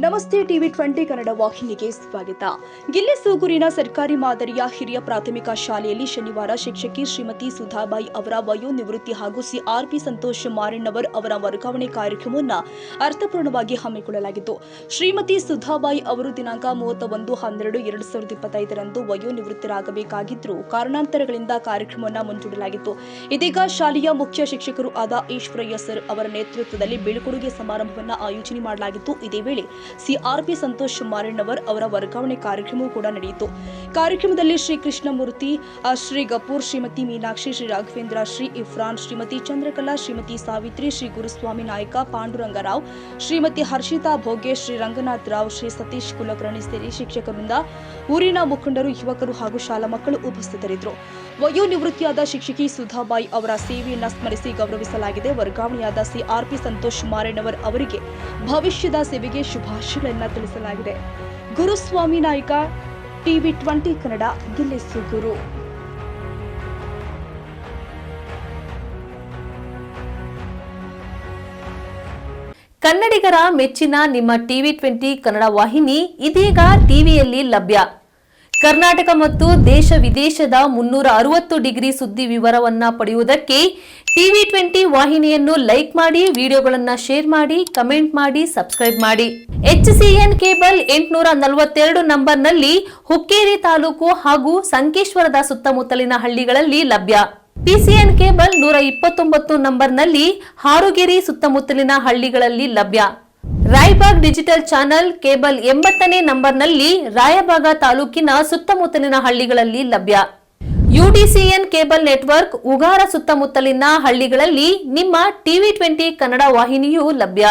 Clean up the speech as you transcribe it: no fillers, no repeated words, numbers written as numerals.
ನಮಸ್ತೆ ಟಿವಿ 20 ಕನ್ನಡ ವಾಹಿನಿಗೆ ಸ್ವಾಗತ. ಗಿಲ್ಲಿಸೂಗೂರಿನ ಸರ್ಕಾರಿ ಮಾದರಿಯ ಹಿರಿಯ ಪ್ರಾಥಮಿಕ ಶಾಲೆಯಲ್ಲಿ ಶನಿವಾರ ಶಿಕ್ಷಕಿ ಶ್ರೀಮತಿ ಸುಧಾಬಾಯಿ ಅವರ ವಯೋನಿವೃತ್ತಿ ಹಾಗೂ ಸಿಆರ್ಪಿ ಸಂತೋಷ್ ಮಾರಣ್ಣವರ್ ಅವರ ವರ್ಗಾವಣೆ ಕಾರ್ಯಕ್ರಮವನ್ನು ಅರ್ಥಪೂರ್ಣವಾಗಿ ಹಮ್ಮಿಕೊಳ್ಳಲಾಗಿತ್ತು. ಶ್ರೀಮತಿ ಸುಧಾಬಾಯಿ ಅವರು ದಿನಾಂಕ 31-12-2025 ರಂದು ವಯೋನಿವೃತ್ತರಾಗಬೇಕಾಗಿದ್ದರೂ ಕಾರಣಾಂತರಗಳಿಂದ ಕಾರ್ಯಕ್ರಮವನ್ನು ಮುಂದೂಡಲಾಗಿತ್ತು. ಇದೀಗ ಶಾಲೆಯ ಮುಖ್ಯ ಶಿಕ್ಷಕರು ಆದ ಈಶ್ವರಯ್ಯ ಸರ್ ಅವರ ನೇತೃತ್ವದಲ್ಲಿ ಬೀಳ್ಕೊಡುಗೆ ಸಮಾರಂಭವನ್ನು ಆಯೋಜನೆ ಮಾಡಲಾಗಿತ್ತು. ಇದೇ ವೇಳೆ ಸಿಆರ್ಪಿ ಸಂತೋಷ್ ಮಾರಣ್ಣವರ್ ಅವರ ವರ್ಗಾವಣೆ ಕಾರ್ಯಕ್ರಮವೂ ಕೂಡ ನಡೆಯಿತು. ಕಾರ್ಯಕ್ರಮದಲ್ಲಿ ಶ್ರೀ ಕೃಷ್ಣಮೂರ್ತಿ, ಶ್ರೀ ಗಪೂರ್, ಶ್ರೀಮತಿ ಮೀನಾಕ್ಷಿ, ಶ್ರೀ ರಾಘವೇಂದ್ರ, ಶ್ರೀ ಇಫ್ರಾನ್, ಶ್ರೀಮತಿ ಚಂದ್ರಕಲಾ, ಶ್ರೀಮತಿ ಸಾವಿತ್ರಿ, ಶ್ರೀ ಗುರುಸ್ವಾಮಿ ನಾಯಕ, ಪಾಂಡುರಂಗರಾವ್, ಶ್ರೀಮತಿ ಹರ್ಷಿತಾ ಭೋಗೆ, ಶ್ರೀ ರಂಗನಾಥ್ ರಾವ್, ಶ್ರೀ ಸತೀಶ್ ಕುಲಕರ್ಣಿ ಸೇರಿ ಶಿಕ್ಷಕರಿಂದ ಊರಿನ ಮುಖಂಡರು, ಯುವಕರು ಹಾಗೂ ಶಾಲಾ ಮಕ್ಕಳು ಉಪಸ್ಥಿತರಿದ್ದರು. ವಯೋನಿವೃತ್ತಿಯಾದ ಶಿಕ್ಷಕಿ ಸುಧಾಬಾಯಿ ಅವರ ಸೇವೆಯನ್ನು ಸ್ಮರಿಸಿ ಗೌರವಿಸಲಾಗಿದೆ. ವರ್ಗಾವಣೆಯಾದ ಸಿಆರ್ಪಿ ಸಂತೋಷ್ ಮಾರಣ್ಣವರ್ ಅವರಿಗೆ ಭವಿಷ್ಯದ ಸೇವೆಗೆ ಶುಭಾಶಯಗಳನ್ನು ತಿಳಿಸಲಾಗಿದೆ. ಗುರುಸ್ವಾಮಿ ನಾಯಕ, ಟಿವಿ 20 ಕನ್ನಡ, ಗಿಲ್ಲಿಸೂಗೂರು. ಕನ್ನಡಿಗರ ಮೆಚ್ಚಿನ ನಿಮ್ಮ ಟಿವಿ 20 ಕನ್ನಡ ವಾಹಿನಿ ಇದೀಗ ಟಿವಿಯಲ್ಲಿ ಲಭ್ಯ. ಕರ್ನಾಟಕ ಮತ್ತು ದೇಶ ವಿದೇಶದ 360 ಡಿಗ್ರಿ ಸುದ್ದಿ ವಿವರವನ್ನ ಪಡೆಯುವುದಕ್ಕೆ ಟಿವಿ 20 ವಾಹಿನಿಯನ್ನು ಲೈಕ್ ಮಾಡಿ, ವಿಡಿಯೋಗಳನ್ನು ಶೇರ್ ಮಾಡಿ, ಕಮೆಂಟ್ ಮಾಡಿ, ಸಬ್ಸ್ಕ್ರೈಬ್ ಮಾಡಿ. HCN ಕೇಬಲ್ 842 ನಂಬರ್ನಲ್ಲಿ ಹುಕ್ಕೇರಿ ತಾಲೂಕು ಹಾಗೂ ಸಂಕೇಶ್ವರದ ಸುತ್ತಮುತ್ತಲಿನ ಹಳ್ಳಿಗಳಲ್ಲಿ ಲಭ್ಯ. PCN ಕೇಬಲ್ 129 ನಂಬರ್ನಲ್ಲಿ ಹಾರುಗೆರೆ ಸುತ್ತಮುತ್ತಲಿನ ಹಳ್ಳಿಗಳಲ್ಲಿ ಲಭ್ಯ. ರಾಯಬಾಗ್ ಡಿಜಿಟಲ್ ಚಾನೆಲ್ ಕೇಬಲ್ 80ನೇ ನಂಬರ್ನಲ್ಲಿ ರಾಯಬಾಗ ತಾಲೂಕಿನ ಸುತ್ತಮುತ್ತಲಿನ ಹಳ್ಳಿಗಳಲ್ಲಿ ಲಭ್ಯ. UDCN ಕೇಬಲ್ ನೆಟ್ವರ್ಕ್ ಉಗಾರ ಸುತ್ತಮುತ್ತಲಿನ ಹಳ್ಳಿಗಳಲ್ಲಿ ನಿಮ್ಮ ಟಿವಿ 20 ಕನ್ನಡ ವಾಹಿನಿಯೂ ಲಭ್ಯ.